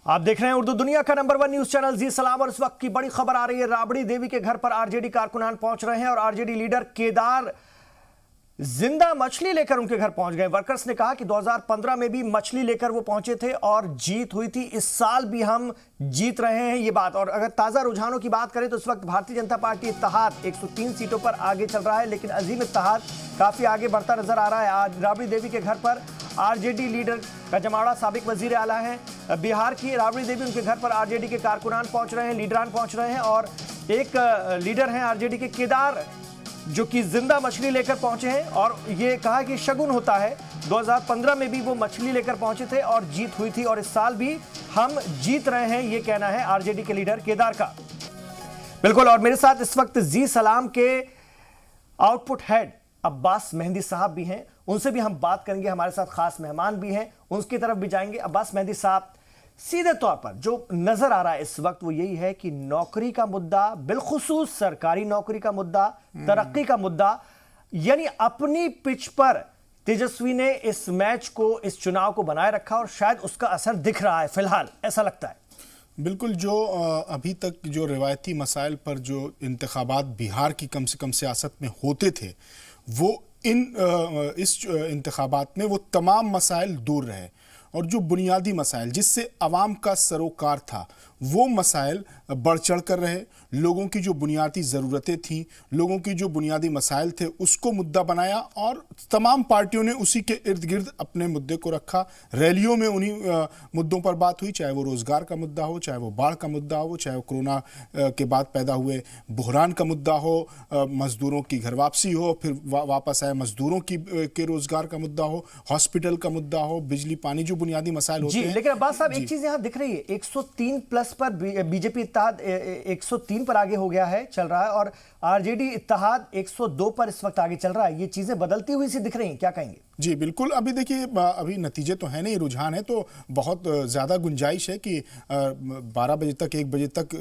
आप देख रहे हैं उर्दू दुनिया का नंबर 1 न्यूज चैनल जी सलाम। और इस वक्त की बड़ी खबर आ रही है, राबड़ी देवी के घर पर आरजेडी कारकुनान पहुंच रहे हैं और आरजेडी लीडर केदार जिंदा मछली लेकर उनके घर पहुंच गए। वर्कर्स ने कहा कि 2015 में भी मछली लेकर वो पहुंचे थे और जीत हुई थी, इस साल भी हम जीत रहे हैं ये बात। और अगर ताजा रुझानों की बात करें तो इस वक्त भारतीय जनता पार्टी इत्तेहाद 103 सीटों पर आगे चल रहा है, लेकिन अजीम इत्तेहाद काफी आगे बढ़ता नजर आ रहा है। आज राबड़ी देवी के घर पर आरजेडी लीडर का जमावड़ा साबिक वजीर आला है बिहार की राबड़ी देवी, उनके घर पर आरजेडी के कारकुनान पहुंच रहे हैं, लीडरान पहुंच रहे हैं। और एक लीडर हैं आरजेडी के केदार जो कि जिंदा मछली लेकर पहुंचे हैं और ये कहा कि शगुन होता है। 2015 में भी वो मछली लेकर पहुंचे थे और जीत हुई थी और इस साल भी हम जीत रहे हैं, ये कहना है आरजेडी के लीडर केदार का। बिल्कुल। और मेरे साथ इस वक्त जी सलाम के आउटपुट हेड अब्बास मेहंदी साहब भी हैं, उनसे भी हम बात करेंगे। हमारे साथ खास मेहमान भी हैं, उनकी तरफ भी जाएंगे। अब्बास मेहंदी साहब, सीधे तौर पर जो नजर आ रहा है इस वक्त वो यही है कि नौकरी का मुद्दा, बिलखुसूस सरकारी नौकरी का मुद्दा, तरक्की का मुद्दा, यानी अपनी पिच पर तेजस्वी ने इस मैच को, इस चुनाव को बनाए रखा और शायद उसका असर दिख रहा है फिलहाल, ऐसा लगता है। बिल्कुल। जो अभी तक जो रिवायती मसाइल पर जो इंतखाबात बिहार की कम से कम सियासत में होते थे, वो इस इंतखाबात में वो तमाम मसाइल दूर रहे और जो बुनियादी मसाइल जिससे अवाम का सरोकार था वो मसाइल बढ़ चढ़ कर रहे। लोगों की जो बुनियादी ज़रूरतें थीं, लोगों की जो बुनियादी मसाइल थे, उसको मुद्दा बनाया और तमाम पार्टियों ने उसी के इर्द गिर्द अपने मुद्दे को रखा। रैलियों में उन्हीं मुद्दों पर बात हुई, चाहे वो रोज़गार का मुद्दा हो, चाहे वो बाढ़ का मुद्दा हो, चाहे वो कोरोना के बाद पैदा हुए बुहरान का मुद्दा हो, मज़दूरों की घर वापसी हो, फिर वापस आए मज़दूरों के रोज़गार का मुद्दा हो, हॉस्पिटल का मुद्दा हो, बिजली पानी, जो बुनियादी मसाइल होते हैं। लेकिन अब्बास साहब, एक चीज़ यहाँ दिख रही है, 103 प्लस पर बीजेपी इत्तेहाद 103 पर आगे हो गया है, चल रहा है, और आरजेडी इत्तेहाद 102 पर इस वक्त आगे चल रहा है। ये चीजें बदलती हुई सी दिख रही हैं, क्या कहेंगे? जी बिल्कुल। अभी देखिए, अभी नतीजे तो है नहीं, रुझान है, तो बहुत ज़्यादा गुंजाइश है कि 12 बजे तक, 1 बजे तक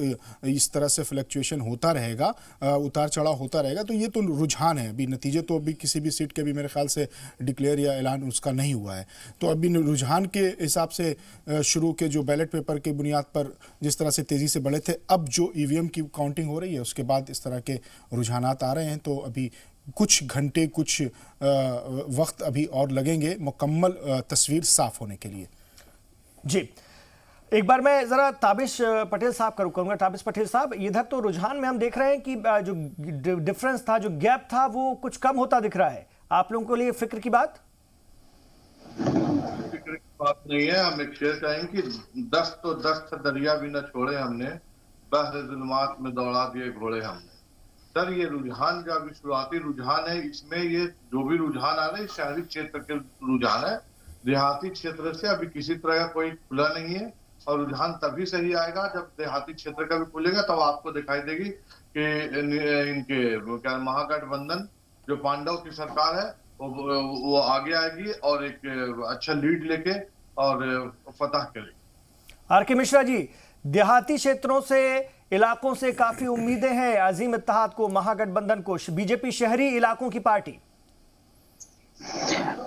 इस तरह से फ्लक्चुएशन होता रहेगा, उतार चढ़ाव होता रहेगा। तो ये तो रुझान है, अभी नतीजे तो अभी किसी भी सीट के भी मेरे ख्याल से डिक्लेयर या ऐलान उसका नहीं हुआ है। तो अभी रुझान के हिसाब से शुरू के जो बैलेट पेपर की बुनियाद पर जिस तरह से तेज़ी से बढ़े थे, अब जो ईवीएम की काउंटिंग हो रही है उसके बाद इस तरह के रुझानात आ रहे हैं। तो अभी कुछ घंटे, कुछ वक्त अभी और लगेंगे मुकम्मल तस्वीर साफ होने के लिए। जी, एक बार मैं जरा ताबिश पटेल साहब का रुख करूंगा। ताबिश पटेल साहब, इधर तो रुझान में हम देख रहे हैं कि जो डिफरेंस था, जो गैप था, वो कुछ कम होता दिख रहा है। आप लोगों के लिए फिक्र की बात? फिक्र की बात नहीं है। हम एक शेर कहेंगे कि 10 दरिया भी न छोड़े हमने, बहर जुल्मात में दौड़ा दिए घोड़े हमने। सर, ये रुझान जो अभी शुरुआती रुझान है, इसमें ये जो भी रुझान आ रहा है शहरी क्षेत्र के रुझान है। देहाती क्षेत्र से अभी किसी तरह का कोई खुला नहीं है और रुझान तभी सही आएगा जब देहाती क्षेत्र का भी खुलेगा, तब आपको दिखाई देगी कि इनके क्या महागठबंधन जो पांडव की सरकार है वो आगे आएगी और एक अच्छा लीड लेके और फतह करेगी। आर.के. मिश्रा जी, देहाती क्षेत्रों से, इलाकों से काफी उम्मीदें हैं अजीम इत्तेहाद को, महागठबंधन को, बीजेपी शहरी इलाकों की पार्टी।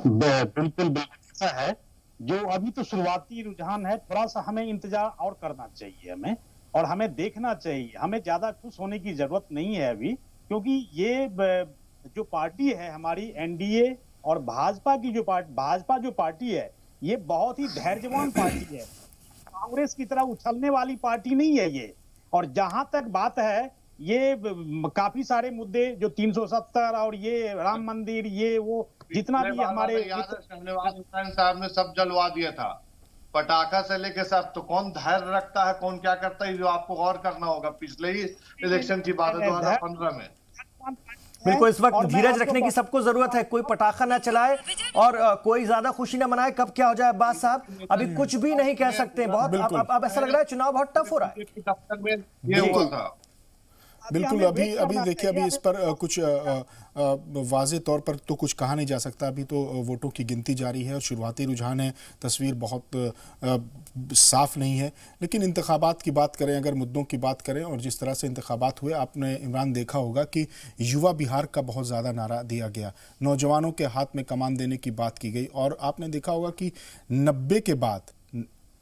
बिल्कुल ऐसा है। जो अभी तो शुरुआती रुझान है, थोड़ा सा हमें इंतजार और करना चाहिए हमें, और हमें देखना चाहिए। हमें ज्यादा खुश होने की जरूरत नहीं है अभी, क्योंकि ये जो पार्टी है हमारी एनडीए और भाजपा जो पार्टी है, ये बहुत ही धैर्यवान पार्टी है। कांग्रेस की तरह उछलने वाली पार्टी नहीं है ये। और जहां तक बात है, ये काफी सारे मुद्दे जो 370 और ये राम मंदिर, ये वो जितना भी हमारे शहनवाज हुसैन साहब ने सब जलवा दिया था, पटाखा से लेके सब। तो कौन धैर्य रखता है, कौन क्या करता है, जो आपको गौर करना होगा। पिछले ही इलेक्शन की बात है 2015 में। बिल्कुल, इस वक्त धीरज रखने की सबको जरूरत है, कोई पटाखा ना चलाए और कोई ज्यादा खुशी ना मनाए। कब क्या हो जाए अब्बास साहब, अभी कुछ भी नहीं कह सकते। बहुत अब ऐसा लग रहा है चुनाव बहुत टफ हो रहा है। बिल्कुल। अभी देखिए, अभी इस पर कुछ वाज़े तौर पर तो कुछ कहा नहीं जा सकता। अभी तो वोटों की गिनती जारी है और शुरुआती रुझान है, तस्वीर बहुत साफ नहीं है। लेकिन इंतखाबात की बात करें, अगर मुद्दों की बात करें और जिस तरह से इंतखाबात हुए, आपने इमरान देखा होगा कि युवा बिहार का बहुत ज़्यादा नारा दिया गया, नौजवानों के हाथ में कमान देने की बात की गई। और आपने देखा होगा कि 90 के बाद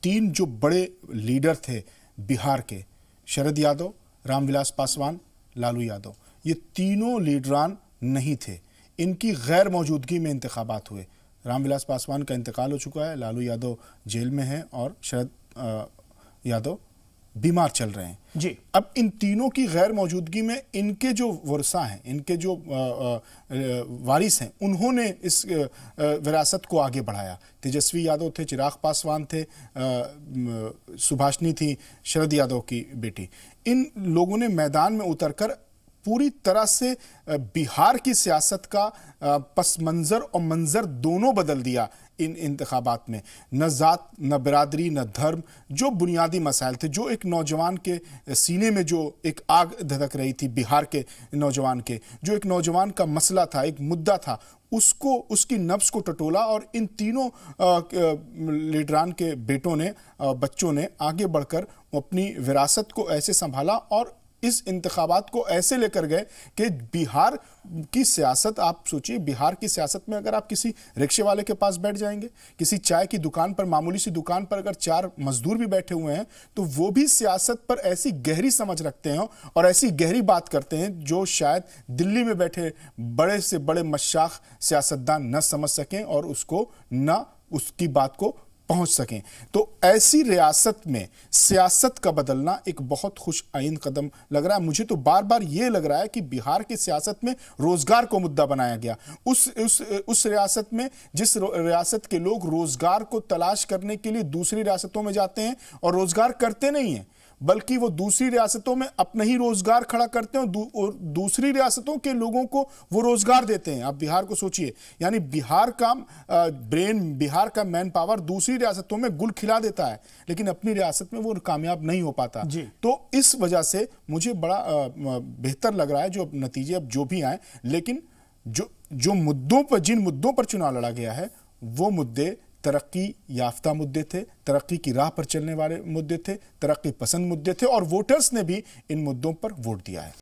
तीन जो बड़े लीडर थे बिहार के, शरद यादव, रामविलास पासवान, लालू यादव, ये तीनों लीडरान नहीं थे। इनकी गैर मौजूदगी में इंतखाबात हुए। रामविलास पासवान का इंतकाल हो चुका है, लालू यादव जेल में हैं और शरद यादव बीमार चल रहे हैं जी। अब इन तीनों की गैर मौजूदगी में इनके जो वर्सा हैं, इनके जो वारिस हैं, उन्होंने इस विरासत को आगे बढ़ाया। तेजस्वी यादव थे, चिराग पासवान थे, सुभाषनी थी शरद यादव की बेटी। इन लोगों ने मैदान में उतरकर पूरी तरह से बिहार की सियासत का पस मंजर और मंजर दोनों बदल दिया। इन इंतखाबात में न जात, न बिरादरी, न धर्म, जो बुनियादी मसाइल थे, जो एक नौजवान के सीने में जो एक आग धधक रही थी बिहार के नौजवान के, जो एक नौजवान का मसला था, एक मुद्दा था, उसको, उसकी नब्ज को टटोला और इन तीनों लीडरान के बेटों ने, बच्चों ने आगे बढ़कर अपनी विरासत को ऐसे संभाला और इस इंतखाबात को ऐसे लेकर गए कि बिहार की सियासत, आप सोचिए, बिहार की सियासत में अगर आप किसी रिक्शे वाले के पास बैठ जाएंगे, किसी चाय की दुकान पर, मामूली सी दुकान पर अगर चार मजदूर भी बैठे हुए हैं, तो वो भी सियासत पर ऐसी गहरी समझ रखते हैं और ऐसी गहरी बात करते हैं जो शायद दिल्ली में बैठे बड़े से बड़े मशाख सियासतदान न समझ सकें और उसको न उसकी बात को पहुंच सकें। तो ऐसी रियासत में सियासत का बदलना एक बहुत खुश आइंद कदम लग रहा है। मुझे तो बार बार ये लग रहा है कि बिहार की सियासत में रोजगार को मुद्दा बनाया गया। उस रियासत में, जिस रियासत के लोग रोजगार को तलाश करने के लिए दूसरी रियासतों में जाते हैं और रोजगार करते नहीं हैं, बल्कि वो दूसरी रियासतों में अपना ही रोजगार खड़ा करते हैं और दूसरी रियासतों के लोगों को वो रोजगार देते हैं। आप बिहार को सोचिए, यानी बिहार का ब्रेन, बिहार का मैन पावर दूसरी रियासतों में गुल खिला देता है, लेकिन अपनी रियासत में वो कामयाब नहीं हो पाता। तो इस वजह से मुझे बड़ा बेहतर लग रहा है जो नतीजे अब जो भी आए, लेकिन जो मुद्दों पर, जिन मुद्दों पर चुनाव लड़ा गया है, वो मुद्दे तरक्की याफ्ता मुद्दे थे, तरक्की की राह पर चलने वाले मुद्दे थे, तरक्की पसंद मुद्दे थे और वोटर्स ने भी इन मुद्दों पर वोट दिया है।